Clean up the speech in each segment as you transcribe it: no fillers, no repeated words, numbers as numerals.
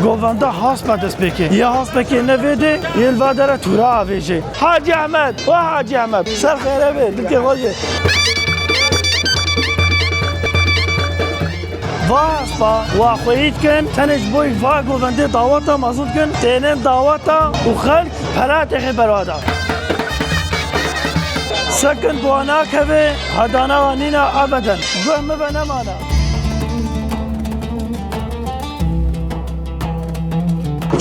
گوونده هاست بدست بکی یه هاست بکی نویده یه الوادره تورا آویجه حاجی احمد و حاجی احمد سر خیره بی دلکه خوشه واسطة وخويت كن تنج بوي فاقو بندي دعوتا مزود كن تنين دعوتا وخلق برات اخي برادا سكن بوانا كبه هدانا وانينا ابدا قوم بنا مانا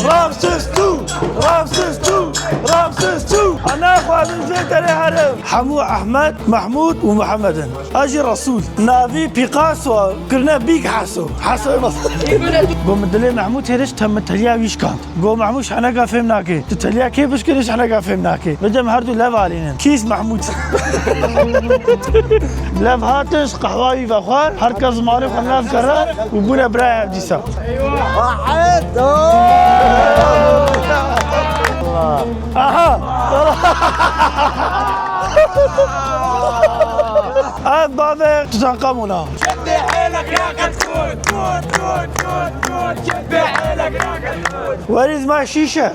رامسيس 2 رامسيس 2 رامسيس 2 انا اخوان زيت هرم حمو احمد محمود ومحمد اجي رسول نافي بيكاسو كرنا بيك حاسو قوم الدليل محمود هيرش تم تليا ويش كانت قوم محمود احنا فهمناكي تليا كيف مش كلش احنا فهمناكي بدم هردو لاف علينا كيس محمود لاف هاتش قهواوي فخار هركز معرف خلاف كرار وبونا براي عبد السلام واحد اها بابا تتنقمونا شد حيلك يا كتكوت كوت كوت كوت كوت شد حيلك يا كتكوت Where is my shisha?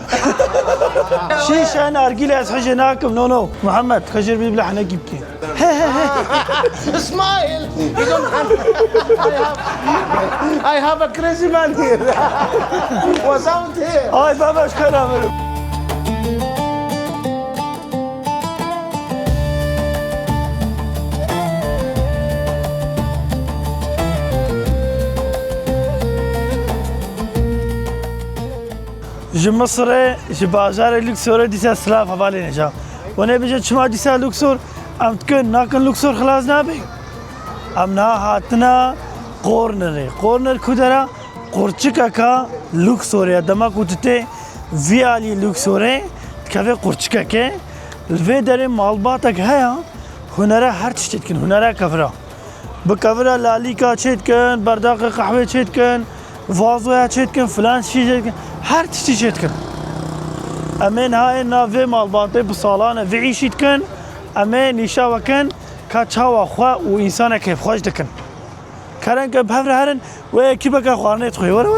شيشة أنا أرجيلي أصحى هناكم نو محمد خجر بيبلع أنا جبتي Smile. You don't have. I have a crazy man here. Was out here. آي بابا إيش كان أعمله؟ جي مصر جي بازار لوكسور ديسا سلاف حوالي نجا وانا بيجي شما ديسا لوكسور ام تكن ناكن لوكسور خلاص نابي ام نا هاتنا قورنر كودرا قرچكا كا لوكسور يا دما كوتتي فيالي لوكسور كافي قرچكا كي الفي داري مالباتك هيا هنرا هر تشتكن هنرا كفرا بكفرا لاليكا تشتكن برداق قهوه تشتكن فازویا چیت کن فلان چیز کن هر چیزی چیت کن امین های ناوی مالبانته بسالانه وعیشیت کن امین نیشا وکن که چاوا خوا و انسان کیف خوش دکن کرن که بهفر هرن و یکی بکن خوارنه تخوی ورا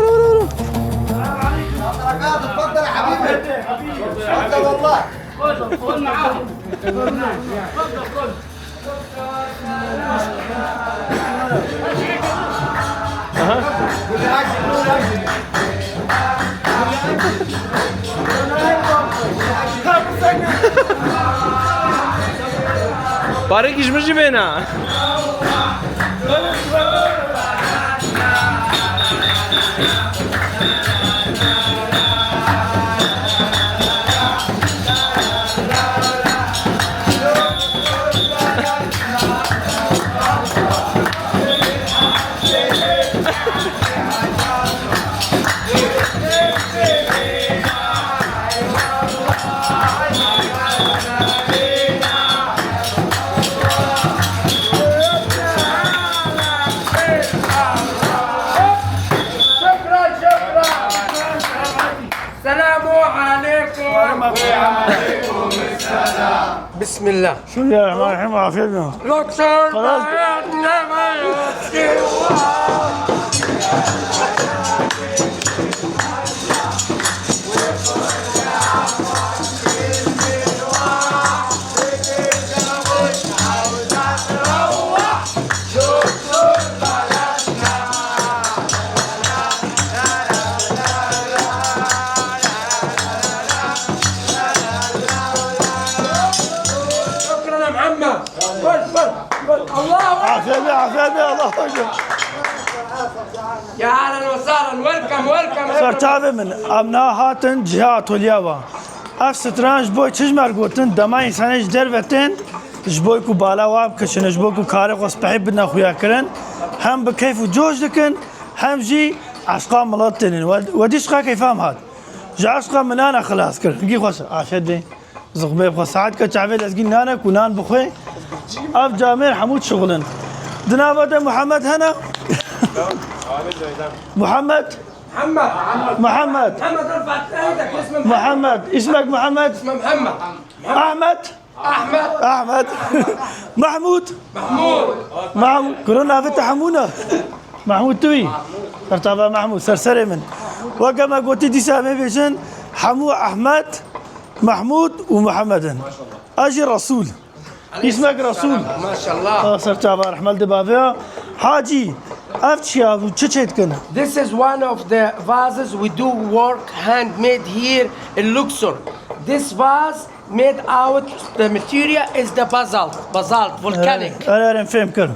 تفضل يا حبيبي. تفضل والله. خذ معاهم تفضل بارك ايش مجي بينا بسم الله شو يا الرحمن الرحيم عافيتنا لوكسور خلاص عافيتنا الله اكبر يا اهلا وسهلا ويلكم سرتابه من امنا هاتن جهات اليابا اف سترانج بوي تشمر قوتن دما انسانج دروتن جبوي كو بالا واب كشن جبوي كو كاري قص بحب بدنا خويا كرن هم بكيف وجوج لكن هم جي عشقا ملطن وديش قا كيفهم هاد جا عشقا من انا خلاص كر نجي خوش عافيتني زغبي بخ ساعات كتعبي لازقين نانا كونان بخوي اف جامير حمود شغلن دنابة محمد هنا محمد محمد رفعت ايدك اسمه محمد اسمك محمد اسمه محمد احمد احمد محمود كلنا فتح حمونا محمود توي ترتابع محمود سرسري من وكما قلت دي سامي بيجن حمو أحمد محمود ومحمد أجي رسول اسمك رسول ما شاء الله. صرت عبار أحمد دبابيا حاجي أفتشيا وتشيت كنا This is one of the vases we do work handmade here in Luxor. This vase made out the material is the basalt volcanic. أنا فهم كنا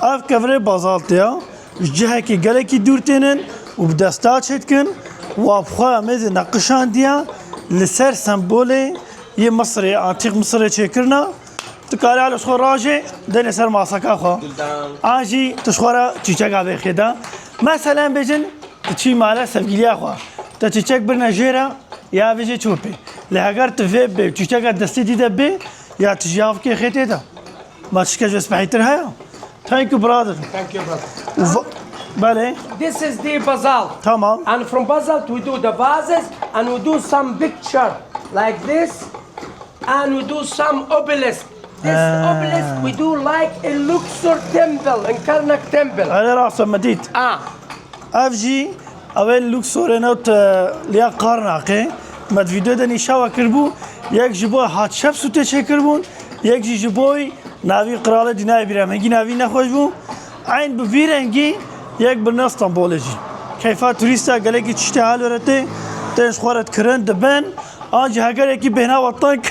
أف كفري بازالتيا جهة كي جالكي دورتينن وبدستات شتكن وابخوا مز نقشان ديا لسر سمبولي يه مصري عتيق مصري شكرنا تكالي على شخور راجي دني سر ماسكا خو آجي تشخورا تشيشك عبي خدا مثلا بيجن تشي مالا سبقليا خو تشيشك برنا جيرا يا بيجي تشوبي لهاجر تفيب بي تشيشك دستي دي دبي يا تجاوب كي خيتي دا ما تشكج بس بحيتر هيا Thank you brother. Thank you, brother. بله This is the basalt. تمام. And from basalt we do the vases and we do some picture like this and we do some obelisk. This obelisk we do like in Luxor temple, in Karnak temple. على راسه مديد افجي اول لوكسور نوت لیا قرناقه مد فيديو دني شاوا كربو يك جبو هات شب سوته چه كربون يك جي جبوي ناوي قراله ديناي برامنگي ناوي نخوش بو عين بفيرنگي يك برنا اسطنبولجي كيفا توريستا گلگي چشته حال ورته تنش خورت كرن دبن اجي هاگر يكي بهنا وطنك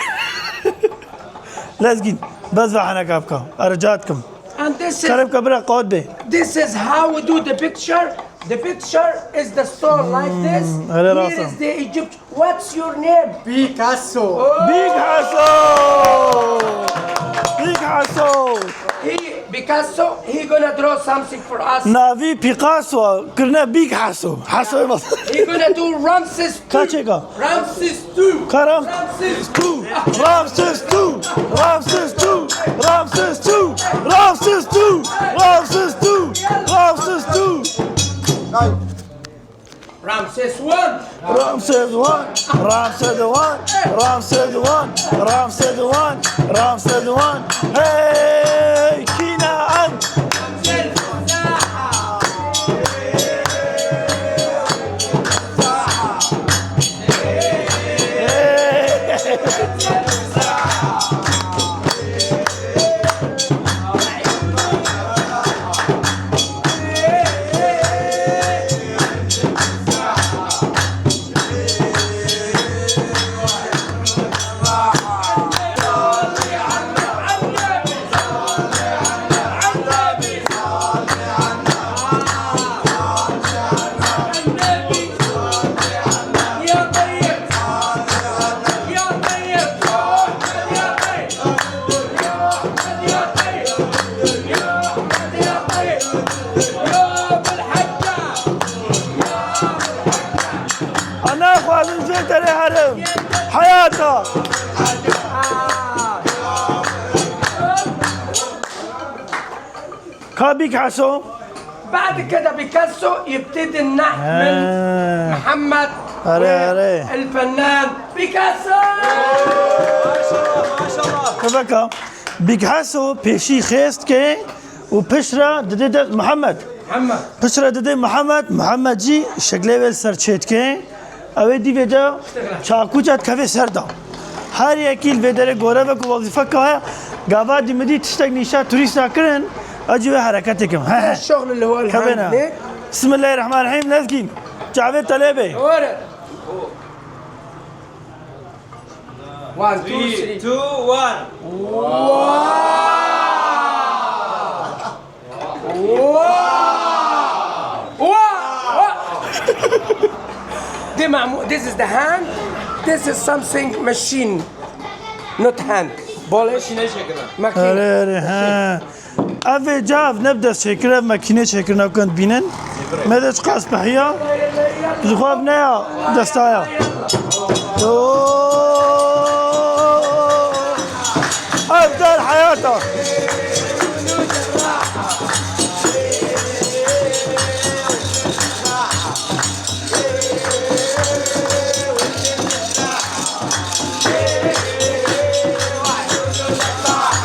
لازقين بس وحنا كابكا ارجاتكم And this كرب is كبره قاد به this is how we do the picture. The picture is the stone like this. على Here راسه. is the Egypt. What's your name? Picasso. بيج حسو بيج حسو He Picasso. He gonna draw something for us. نافي بيكاسو كرنا بيج حسو حسو مصر He gonna do Ramses II. كاتشيكا Ramses II. كرم Ramses تو رامسيس تو رامسيس تو رامسيس تو رامسيس تو رامسيس تو رامسيس تو Ramses I. رامسيس 1 رامسيس 1 رامسيس 1 رامسيس 1 رامسيس 1 هاي كينا أنت يا طيب يا طيب يا طيب يا طيب يا طيب يا بالحجة أنا أخوة من زيت الهرم حياته كابيك حسو بعد كده بيكاسو يبتدي النحت من محمد أري. الفنان بيكاسو. تبكى بيكاسو بيشي خيست كي وبشرة ددد محمد بشرة ددد محمد جي شكله ويل سرچيت كي اوه دي ويدا چاكو جات كفي سردا هر يكيل ويدره غوره و وظيفه كه غاوا دي مدي تشتك نيشا توريست اكرن اجي حركتكم الشغل اللي هو كبنا الهاند بسم الله الرحمن الرحيم لازقين جاويد طلبي ورد 1 2 3 دي معمول. This is the hand. This is something machine, not hand. Polish. ماكينة. اري ها افي جاف نبدا شكرا ماكينه شكرا كنت بينن ماذا تقاس بحيا زخوفنا يا دستايا افضل حياتك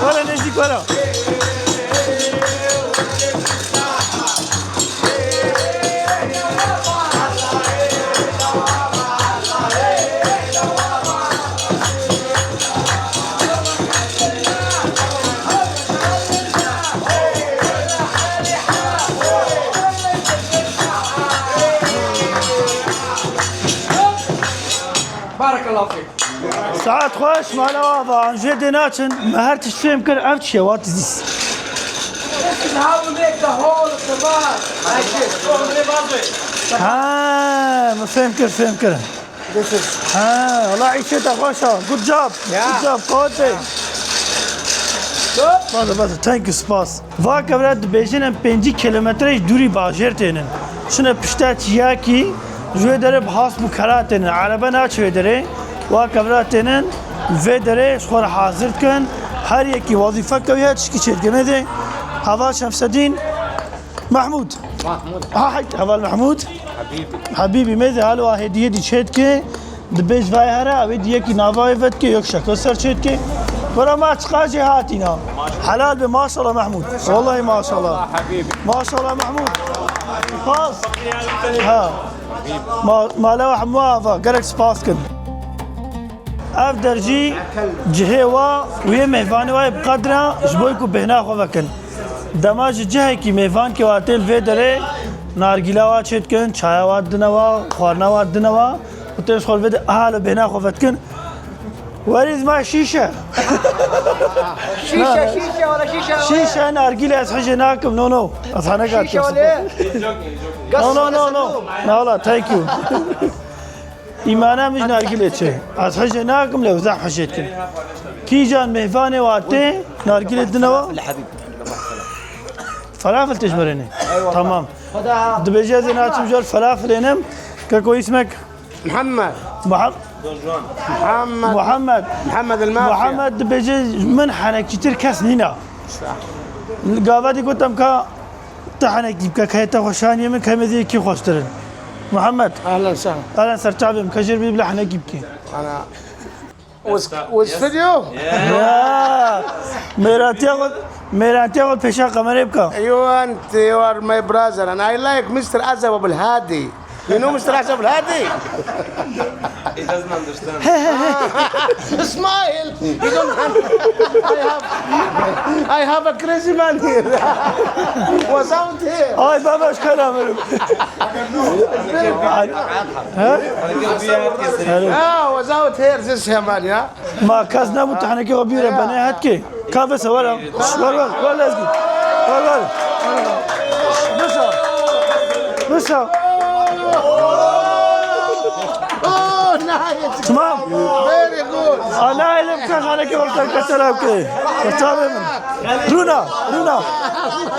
ولا نجيك ولا الله فيك. ساعات خوش ما له واضح عن جد ناتن ما هرتش فهم كل أفتشي وات زيس This is how we make the whole of the vase. Like this. ما فهم كل This is والله عيشتها خوشة good job good job قوتي بس thank you سپاس واقع برات بیشترین 5 کیلومترش دوری باجر تینن شنو پشتا چیاکی جوی داره بحاس بکرات تینن عربه ناچوی داره واقع برات تینن و داره شخور حاضر کن هر یکی وظیفه کویه چکی چید گمده هوا شمسدین محمود هوا محمود حبیبی میده حالا هدیه دی چید که دبیج وای هره اوی دیگه کی نوای ود که یک شکل سر چید که برا ما تقاجي هاتينا حلال ما شاء الله محمود والله ما شاء الله ما شاء الله محمود خلاص ها ما لوح موافق قالك سباسكن اف درجي جهوا ويا مهفاني واي بقدره جبويكو بهنا خوكن دماج جهه کی مهفان کے واتل و درے نارگیلا وا چتکن چایا وا دنوا خورنا وا دنوا وتش خول ود اهل بهنا خوفتكن Where is my shisha? شيشه ولا شيشه شيشة نارجيلة أصحى ناكم no أصحى شيشه ولا no لا thank you إيمانا مش نارجيلة شيء أصحى ناكم لو زح حشيتكم كي جان مهفانة واتي نارجيلة دنوا فلافل تجبرني تمام دبجة زينات مجال فلافل إنم كويس اسمك محمد محمد المافيا محمد بيجي من حنك كتير كاس هنا قابلتي قلت لهم تحنك يبقى كهيتا خوشاني من كمذي كي خوشترن محمد اهلا وسهلا اهلا سرتابي مكجر بي بلا حنك يبكي انا was video يا ميراتي اقول بيشا قمر يبكى you are my brother and I like Mr. Azab Abul Hadi. You know Mr. Azab Abul Hadi? He doesn't understand. Smile. You don't I have a crazy man here. Was out here. هاي بابا ايش كلام Was out here this man, yeah? ما كاسنا متحنك غبيرة بني هتكي كافس ولا ولا اسكت ولا بس Oh, nice. تمام Very good. انا علم كان انا كيف كسر اوكي كتابه من رونا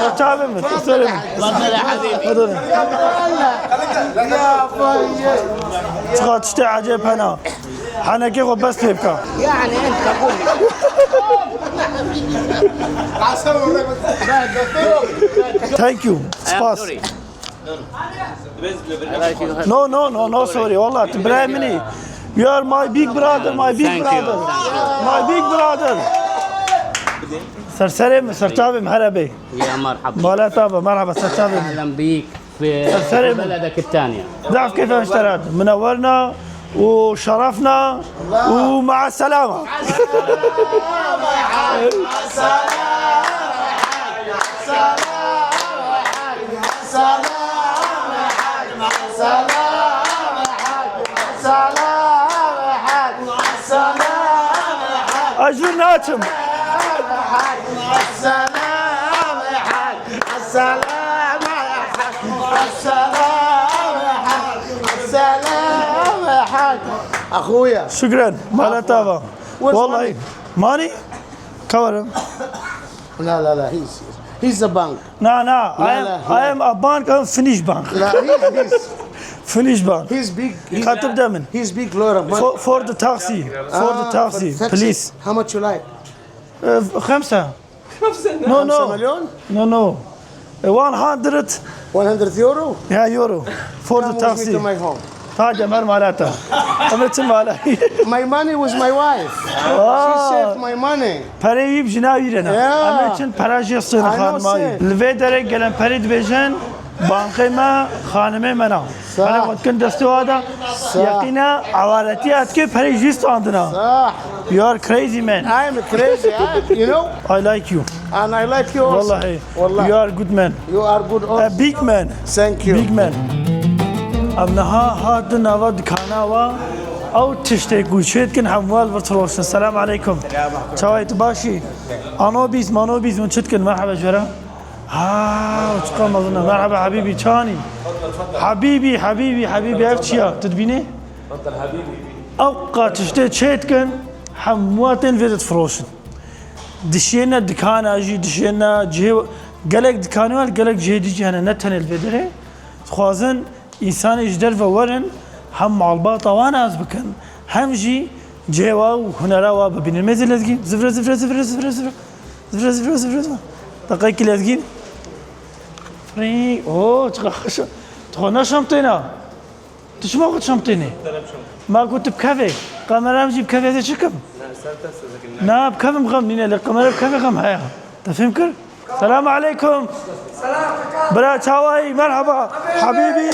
كتابه من كسر من يا حبيبي. يا طيب. تقعد تشتي عجيب هنا انا كيف بس تبكى يعني انت قول ثانك يو سباس No, sorry. والله تبراهيمني. You are my big brother. سرتابي محربي. يا مرحبا. ولا تابا مرحبا سرتابي. اهلا بيك في بلدك الثانية. ضعف كيف اشتريت منورنا وشرفنا ومع السلامة. أجل ناتم اخويا شكرا ما تابا والله ماني كورم لا he's a bank. لا I am a bank and finish bank لا finish bank he's big. خاطب دائما He's big lawyer of money. for the taxi please How much you like? 5 5 مليون? no 100 100 euro? يا يورو for the Come with me taxi to my home. هذا مر مالته أمرت ماله My money was my wife. She saved my money. پرهیب جنابی رنا Yeah. أمرتن پراجی صن I know, خانمایی sir. الفيدر قلم پرید بيجن بانقي ما خانمه منا صح. أنا قد كنت استوادا يقينا عوارتي أتكي پرید جيست عندنا صح. You are crazy man I'm crazy. You know? I like you And I like you also. والله والله. You are good man You are good A also. big man Thank you. Big man अब नहा हाथ नवद खाना वा او تشتي كوشيت كن حموال بتروش. السلام عليكم. شوي تباشي انوبيس مانوبيس من شتكن. مرحبا جرا. وتقام اظن. مرحبا حبيبي تشاني. حبيبي افتشيا تدبيني تفضل حبيبي. اوقات تشتي شيتكن حمواتن فيدت فروشن دشينا دكان اجي دشينا جي قالك دكانوال قالك جي ديجي انا نتن الفيدري خوازن انسان يجدر فورن هم عالباطة وانا ازبكن هم جي جيوا وهنا روا بين الميزه لازقين زفر دقيقة لازقين فري اوه تخش تخونا شمطينا تشمو قد شمطيني ما كنت بكافي قمر امشي بكافي هذا شكم نا بكافي مغمنين اللي قمر بكافي غم هيا تفهمكر. السلام عليكم. برا شاواي مرحبا حبيبي.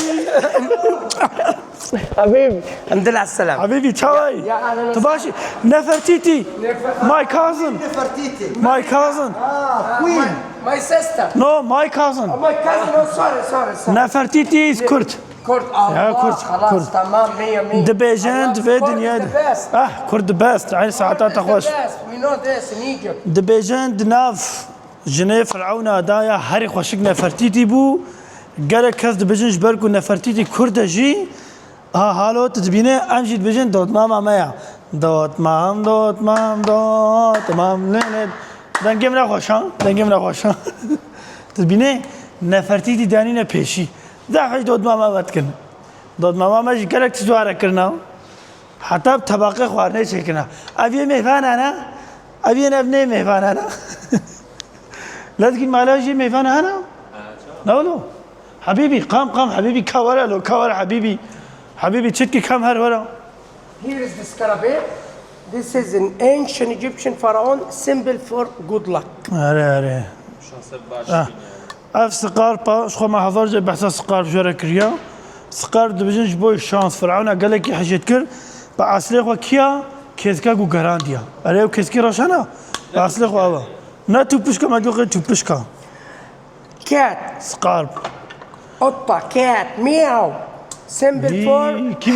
حبيبي الحمد لله على السلامة. حبيبي شاواي يا أهلا تباشي نفرتيتي ماي كازن ماي كازن Queen. My sister. نو ماي كازن My cousin. Oh, sorry. نفرتيتي از كرت كرد كرد. خلاص تمام 100. دبيجان دفيدن يد كرد بيست عين ساعتها خوش We know this in Egypt. دبيجان دناف جنيه فرعون دايا هري خوشك نفرتيتي بو قال كاس دبيجان جبركو نفرتيتي كرد جي هالو تدبينه امشي دبيجان دوت ماما مايا دوت مام لينت دنگم نخوشان تدبينه نفرتيتي دانينا بيشي داخل دوت ماما بتكن دوت ماما ماجي قالك تزواره كرنا حتى بطبقه خوارنه شكنا ابي مهفان انا ابي ابني مهفان انا لا تقول مالاجي مهفان انا لا حبيبي قام حبيبي كورا حبيبي تشتكي كم هر ورا. Here is the scarabée. This is an ancient Egyptian pharaoh symbol for good luck. اري اف سقار با شخو ما حضر جاي بحث سقار بجورا كريا سقار دبجنج بوي شانس فرعون قال لك حاجه كر باصليخ وكيا كيسكا جو غرانديا اري كيسكي روشانا باصليخ وابا نا تو بشكا ما جو تو بشكا Cat. سقار قطة. Cat. Meow. Symbol for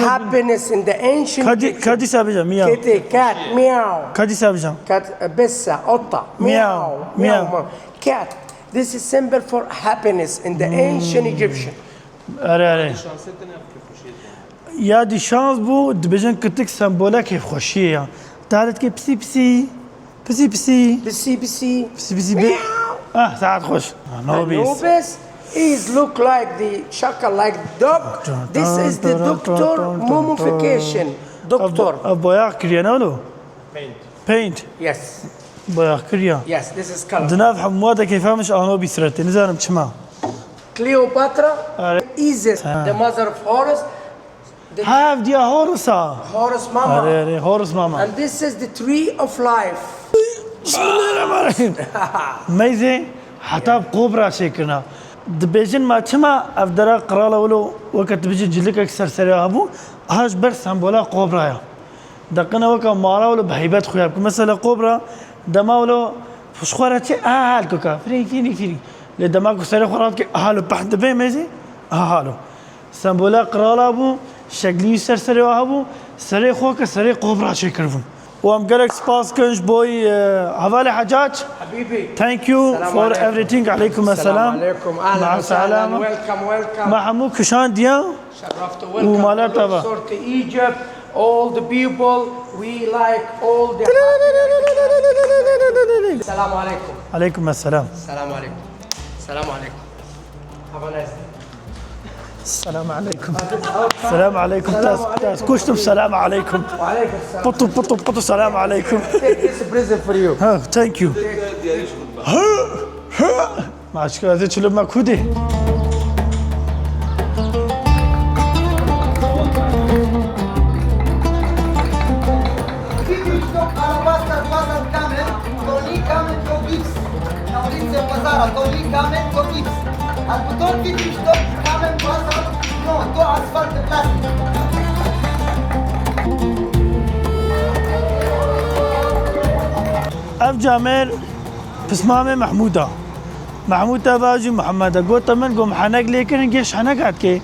happiness in the ancient كادي سابجا مياو Kitty. Cat. Meow. كادي سابجا Cat. بسة. قطة. Meow. Cat. This is symbol for happiness in the ancient Egyptian. اري يا دي شانس بو دبجن كتك سمبولا كيف خوشيه تعالت كي بسي بي ساعات خوش نوبيس Anubis is look like the shaka like dog. This is the doctor mummification. Doctor. بويا كريا نولو بينت Yes. بويا كريا Yes. This is color. دناف حموده كيف مش انوبيس رتي نزارم تشما Cleopatra. Isis, the mother of Horus. The هاف دي هورسا Horus mama. اري هورس ماما And this is the tree of life. بسم الله الرحمن الرحيم ميزه حتى بقبرة شكرنا دبيجن ما تشما افدرا قراله ولو وقت بيجي جلك اكثر سريع ابو هاش برس سمبولا قبرة دقنا وكا مارا ولو بهيبات خويا مثلا قبرة دما ولو فشخورتي هالكوكا فريكيني لدماغ سريع خراتك هالو بحد بي ميزه هالو سمبولا قراله ابو شكلي سريع ابو سريع خوكا سريع قبرة شكرفون وام قالك سباس كنج بوي هذا حجاج حبيبي. ثانك يو فور everything عليكم السلام عليكم. مع اهلا وسهلا. السلامة Welcome. مع حموك كشان ديا شرفت. ومالا Welcome تبا. to Egypt. All the people we like all the. السلام عليكم. عليكم السلام السلام عليكم. السلام عليكم. Have a nice day. السلام عليكم السلام عليكم تاس كشتم السلام عليكم وعليكم السلام. بطو السلام عليكم Take this present for you. ها ثانك يو ما عشان هذا شو لما كودي البطول في تشتغل كامل وصل نو تو اسفلت بلاستيك اف جامر بسمامه محمودة باجي محمد قلت من قوم حنق لكن جيش حنق عاد كي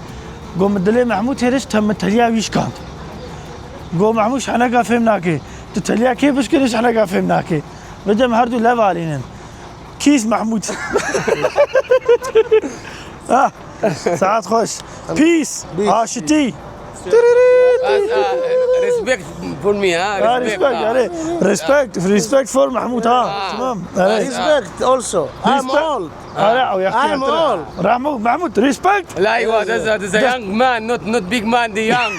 قوم دلي محمود هرش تم تليا ويش كانت گو محموش حنقا فهمناكي تتليا كيفش كلش حنقا فهمناكي بدم هردو لفالينن كيس محمود ساعات خوش بيس عاشتي Respect for me, huh? ريسبكت فور محمود تمام Respect also. I'm old. I'm old. محمود ريسبكت لا ايوه that's a young man not big man the young.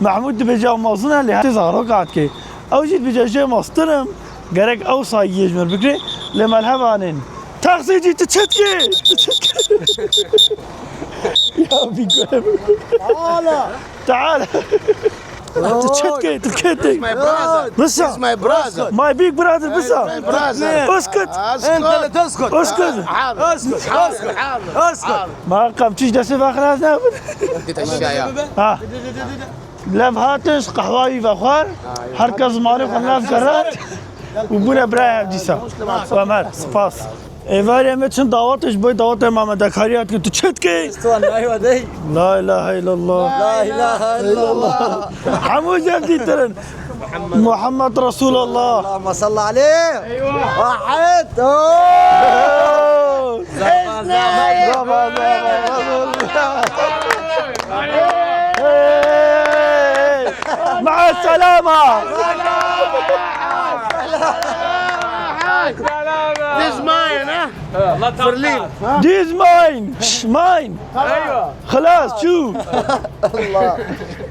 محمود بيجا موصنا اللي تظهر قاعد كي او جيت بيجا جاي مصطرم قرق او صايج من بكري لما الهبانين تاخذي جي تشتكي يا بيقول تعال تشتكي تشتكي My brother. بس He's my brother. ماي بيج براذر بس My brother. اسكت أنت اللي تسكت. اسكت اسكت. ما قمتش دسي فاخر هذا ها لف هاتش قهواوي فخار حركة زماني خلاف كرات وبونا براي ديسا وامر سپاس ایواری همه چند دعوتش باید دعوت امام دکاریات که تو چت کی لا اله الا الله لا اله الا الله حمود جبدي ترن محمد رسول الله اللهم صل عليه واحد مع السلامة This mine, huh? برلين This mine ايوه خلاص شو الله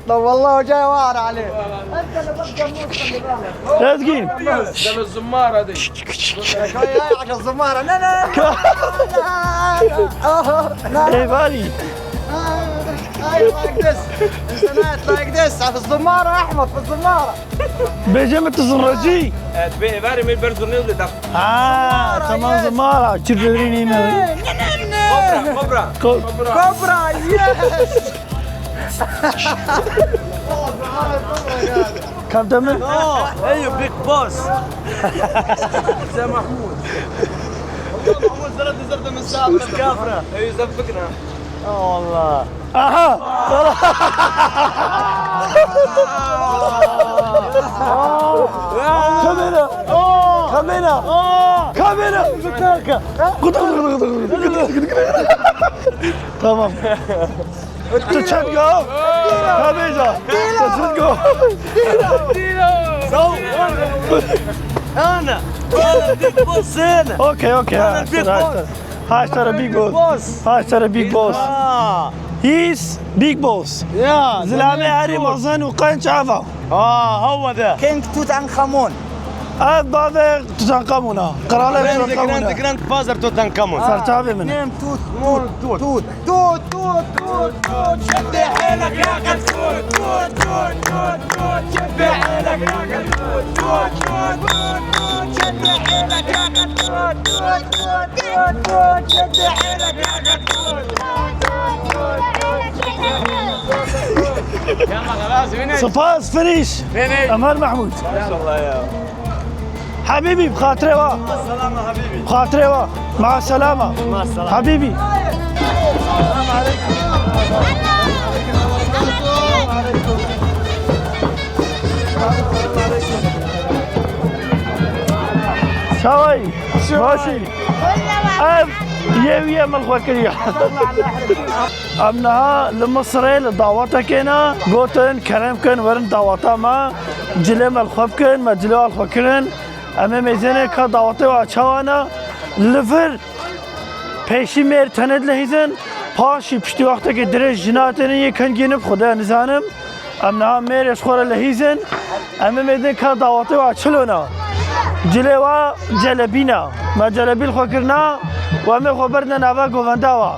طب والله جاي وار عليه انت اللي بقى موت لازقين ده الزمار هذه شوي حق الزمارة لا ايوالي like this انت like this في الزمارة احمد في الزمارة بيجمع التزرجي ايواري من برزونيل اللي دخل تمام زمارة تشربيني هنا كبرى كبرى يس كم تمام ايوه بيج بوس زي محمود زرد من الساعة كافرة ايوه زفقنا والله اها كاميرا كاميرا تمام تشتغل كاميرا تشتغل انا بيج بوس هنا اوكي هاي ترى بيج بوس هاي ترى بيج بوس هيس بيج بوس يا زلامه هاري مغزن وقاين شعفه هو ده كينج توت عنخ امون هذا بابا تتنقمونا قرا له تتنقمونا جراند فازر توت عنخ امون صار شعبي منه نيم توت شد حيلك يا اخي توت شد حيلك يا اخي توت شد حيلك يا اخي شد حيلك يا اخي سباس فينيش امال محمود ما شاء الله يا حبيبي بخاطري وا السلامة حبيبي بخاطري وا مع السلامة مع السلامة حبيبي شوي ماشي أب يويا مالخوكريا أمنها لمصري لدعوتك هنا قوتن كرم كن ورن دعوتا ما جلي مالخوب كن ما جلي الخوكرن أما ميزانة كدعوتي وأشوانا لفر پیشی میر تند لحیزن پاشی پشتی وقتی که درش جناتنی یکن گینب خدا نزانم ام نه میرش خوره لحیزن ام میدن که دعوتی و چلونا جلی و جلبینا ما جلبیل خو کرنا و ام خبرنا نوا گوونده و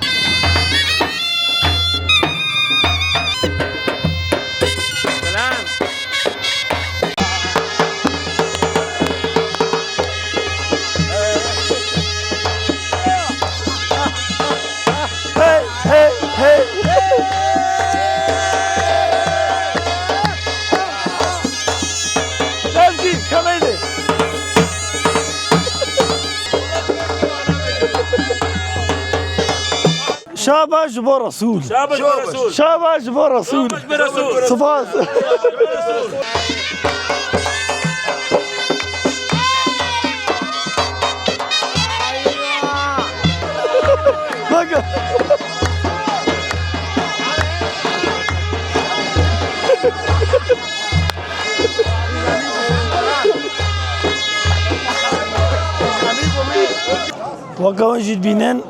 شاباش بو رسول شاباش بو رسول صفاس بقى وكون جيت بينن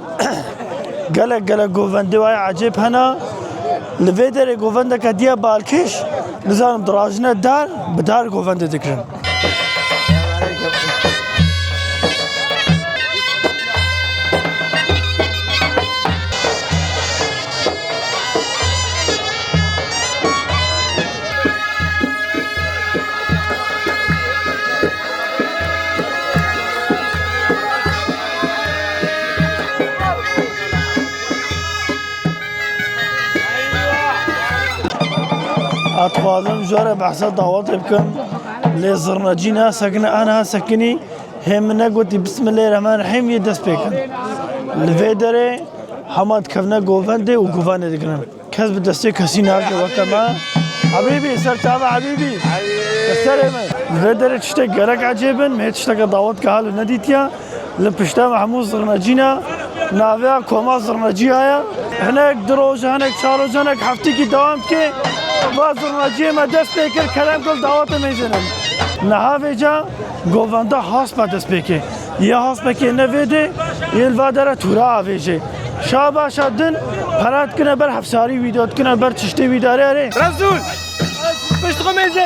قالك جوفندي واي عجيب هنا لفيدر جوفندا كديا بالكش نزار دراجنا دار بدار جوفندا ذكرن أطفالهم جرى بحث دعوات بكم لزرناجينا سكن أنا سكني هم نقولي بسم الله الرحمن الرحيم يدس بكم الفيدرة حماد كفنا جوفندي وجوفاندي ذكرنا كسب دستي كسينا وكما حبيبي سر تعال حبيبي السلام الفيدرة تشتاق جرك عجيبا ما تشتاق دعوات كهال نديتيا لبشتا محمود زرناجينا نافع كوما زرناجيها هناك دروج هناك شارج هناك حفتي كي دوام كي وازرناجي ما دست بكر كلام كل دعوات میزنن نهاوی جا گووندا هاسپا دست بکه یه هاسپا نویده یه الوادره تورا آویجه شابا شدن پرات کنه بر حفصاری ویدیوت کنه بر چشتی ویداره اره رسول پشت میزه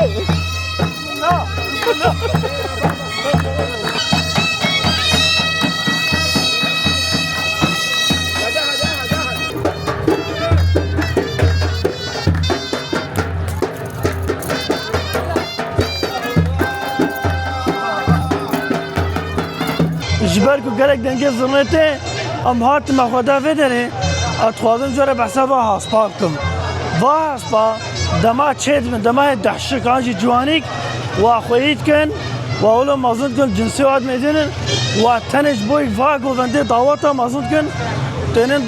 جبرك وقالك دنجي زرنته ام هات ما خدا فدري اتخوازم جوره بحسابا هاسباكم وهاسبا دما تشيد من دما دحشك عنجي جوانيك واخويت كن واولو مازن كن جنسي واد ميدنن واتنج بوي فاقو فندي دعوتا مازن كن تنين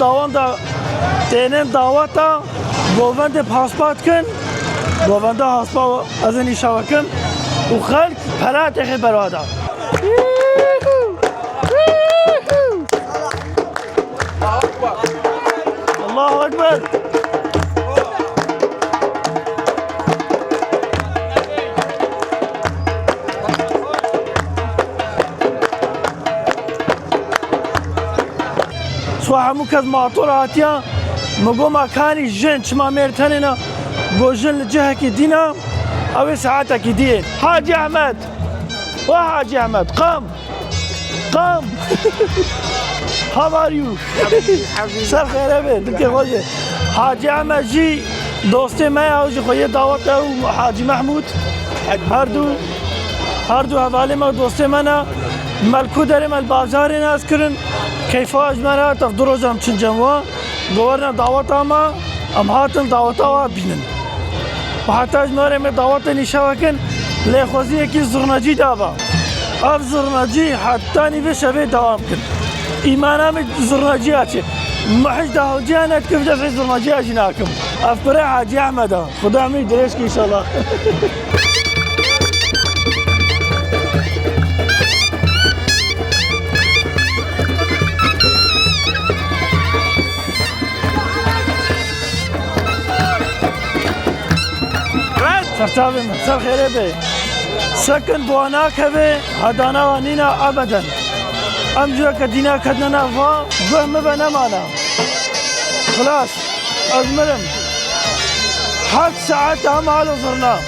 دعوتا گووند پاسپورت کن گووند هاسپا از این شوکم و خلق پرات اخی برادا الله اکبر سواحة مكز معطوراتيا مقوما كاني جن شما ميرتننا قوجن لجهة كدينا أو ساعتها كدين حاجي أحمد وحاجي أحمد قام How are you? سر خير أبي دكتور خوجي حاجي أحمد جي دوستي ما أوجي خويا دعوته حاجي محمود هردو حوالي ما دوستي منا ملكو دارم البازار ناس كرن كيف أجمعنا تفضلوا جام تشنجوا گورنا دعوتا ما ام هاتن دعوتا و بینن و حتی اجماره می دعوت نشاوکن لیخوزی اکی زرنجی دابا اف زرنجی حتی نیوه شبه دوام کن ایمانا می زرنجی هاچه محش دهوجی هنید کف دفعی زرنجی هاچی ناکم اف پره حاجی احمد خدا می درش که انشاءالله فرتابي مساء الخير بي سكن بواناك بي هدانا ونينا ابدا امجو كدينا كدنا فا فهم بنا مانا خلاص ازمرم حد ساعات هم على زرنا